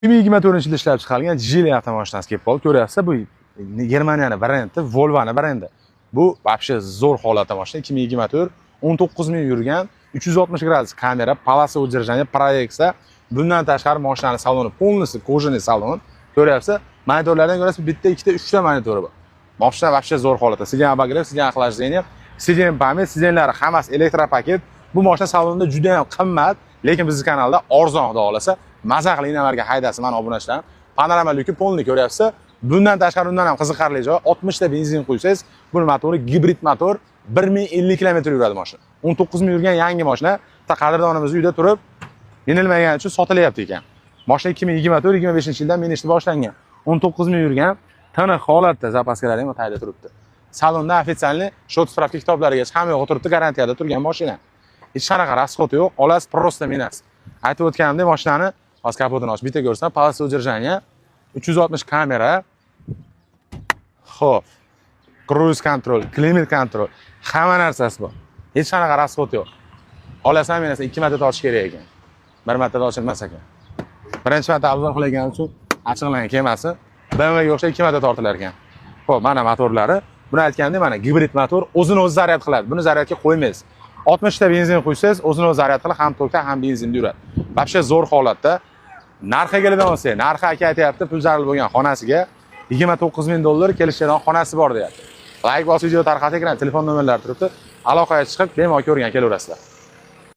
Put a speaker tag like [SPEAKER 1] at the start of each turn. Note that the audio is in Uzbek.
[SPEAKER 1] 2024 ishlab chiqarilgan Geely avtomashinasi kelib qoldi. Ko'ryapsiz, bu Germaniyaning varianti, Volvoning varianti. Bu вообще zo'r holatda mashina. 2024 19 ming yurgan, 360 gradus kamera, polasa удержания, proyeksiya. Bundan tashqari mashinaning saloni полностью кожаный salon. Ko'ryapsiz, monitorlardan ko'rasiz, bitta, ikkita, uchta monitori bor. Mashina вообще zo'r holatda. Sigan обогрев, sigan охлаждение, sigan pamyat, siganlari hammasi elektropaket. Bu mashina salonida juda ham qimmat, lekin bizning kanalda arzon xudo xolasa. Maza qilib inalarga haydasi, mana obunachilar. Panorama lyuki polni ko'ryapsiz. Bundan tashqari undan ham qiziqarli joyi 60 ta benzin quysangiz, bu motori gibrid motor 1050 km yuradi mashina. 19 ming yurgan yangi mashina. Qadrdonimiz uyda turib, yenilmagani uchun sotilyapti ekan. Mashina 2024-25-yildan men ishni boshlangan. 19 ming yurgan, tiniq holatda zapaskalar ham tayyorda turibdi. Salonda ofitsialni shot spravka kitoblariga hamma yo'q turibdi, garantiyada turgan mashina. Hech qanaqa расход yo'q, olasiz просто minasiz. Aytib o'tganimdek, mashinani hozir kapotini ochib bitta ko'rsam, polasa удержания, 360 kamera, xo'p, cruise control, climate control, hamma narsasi bor. Hech qanaqa расход yo'q. Olasan men esa 2 marta tortish kerak ekan. 1 marta tortilmas ekan. Birinchi marta obzor qilgan uchun ochiqlangan kemasi BMWga o'xshab 2 marta tortilar ekan. Xo'p, mana motorlari. Buni aytgandek, mana gibrid motor o'zini o'zi zaryad qiladi. Buni zaryadga qo'ymaysiz. 60 ta benzin quysangiz, o'zini o'zi zaryad qilib, ham tokda, ham benzinda yuradi. Вообще zo'r holatda. Narxiga keladigan bo'lsak, narxi aka aytayapti, pul zarur bo'lgan xonasiga $29 ming kelishadigan xonasi bor deyapti. Like bosib video tarqating, telefon nomerlari turibdi. Aloqaga chiqib, bemalol ko'rgan kelaverasizlar.